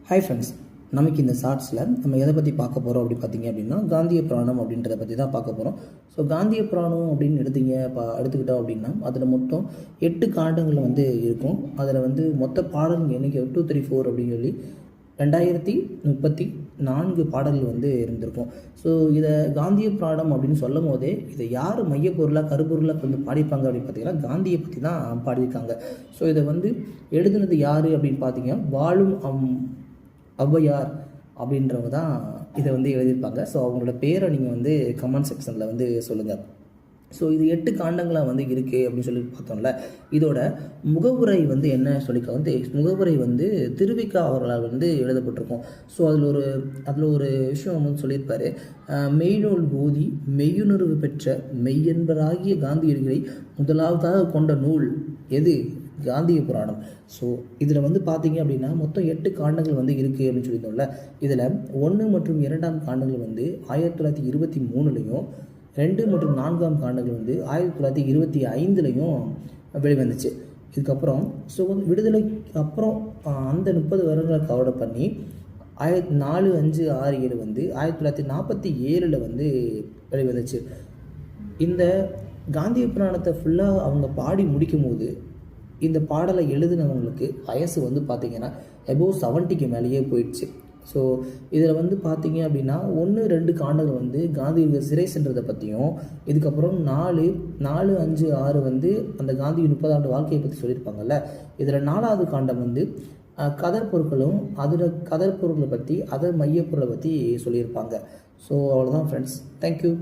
Hi friends, நமக்கு இந்த ஷார்ட்ஸில் நம்ம எதை பற்றி பார்க்க போகிறோம் அப்படி பார்த்தீங்க அப்படின்னா காந்திய புராணம் அப்படின்றத பற்றி தான் பார்க்க போகிறோம். ஸோ காந்திய புராணம் அப்படின்னு எடுத்துக்கிட்டோம் அப்படின்னா அதில் மொத்தம் 8 காண்டங்கள் இருக்கும். அதில் மொத்த பாடல்கள் எண்ணிக்கை 234 அப்படின்னு சொல்லி 2034 பாடல்கள் இருந்திருக்கும். ஸோ இதை காந்திய புராணம் அப்படின்னு சொல்லும் போதே இதை யார் மையப்பொருளாக கருப்பொருளாக பாடிப்பாங்க அப்படின்னு பார்த்தீங்கன்னா காந்தியை பற்றி தான் பாடியிருக்காங்க. ஸோ இதை எழுதுனது யார் அப்படின்னு பார்த்தீங்கன்னா வாழும் ஔவையார் அப்படின்றவங்க தான் இதை எழுதியிருப்பாங்க. ஸோ அவங்களோட பேரை நீங்கள் கமெண்ட் செக்ஷனில் சொல்லுங்கள். ஸோ இது 8 காண்டங்களாக இருக்குது அப்படின்னு சொல்லி பார்த்தோம்ல. இதோட முகவுரை என்ன சொல்லிக்க முகவுரை திருவிக்கா அவர்களால் எழுதப்பட்டிருக்கும். ஸோ அதில் ஒரு விஷயம் சொல்லியிருப்பார். மெய்நூல் ஓதி மெய்யுணர்வு பெற்ற மெய்யன்பராகிய காந்தியடிகளை முதலாவதாக கொண்ட நூல் எது? காந்திய புராணம். ஸோ இதில் பார்த்தீங்க அப்படின்னா மொத்தம் 8 காண்டங்கள் இருக்குது அப்படின்னு சொல்லியிருந்தோம்ல. இதில் 1 மற்றும் 2ஆம் காண்டங்கள் 1923லையும் 2 மற்றும் 4ஆம் காண்டங்கள் 1925லையும் வெளிவந்துச்சு. இதுக்கப்புறம் ஸோ விடுதலைக்கு அப்புறம் அந்த 30 வருடங்களை கவர் பண்ணி 4, 5, 6, 7 1947 வெளிவந்துச்சு. இந்த காந்திய புராணத்தை ஃபுல்லாக அவங்க பாடி முடிக்கும் போது இந்த பாடலை எழுதினவங்களுக்கு வயசு பார்த்திங்கன்னா அபோவ் 70க்கு மேலேயே போயிடுச்சு. ஸோ இதில் பார்த்தீங்க அப்படின்னா 1, 2 காண்டங்கள் காந்தியடிகள் சிறை சென்றதை பற்றியும், இதுக்கப்புறம் 4, 5, 6 அந்த காந்தி 30 ஆண்டு வாழ்க்கையை பற்றி சொல்லியிருப்பாங்கல்ல. இதில் 4ஆவது காண்டம் கதர் பொருட்களும் அதோட கதர் பொருட்களை பற்றி மையப்பொருளை பற்றி சொல்லியிருப்பாங்க. ஸோ அவ்வளோதான் ஃப்ரெண்ட்ஸ். தேங்க்யூ.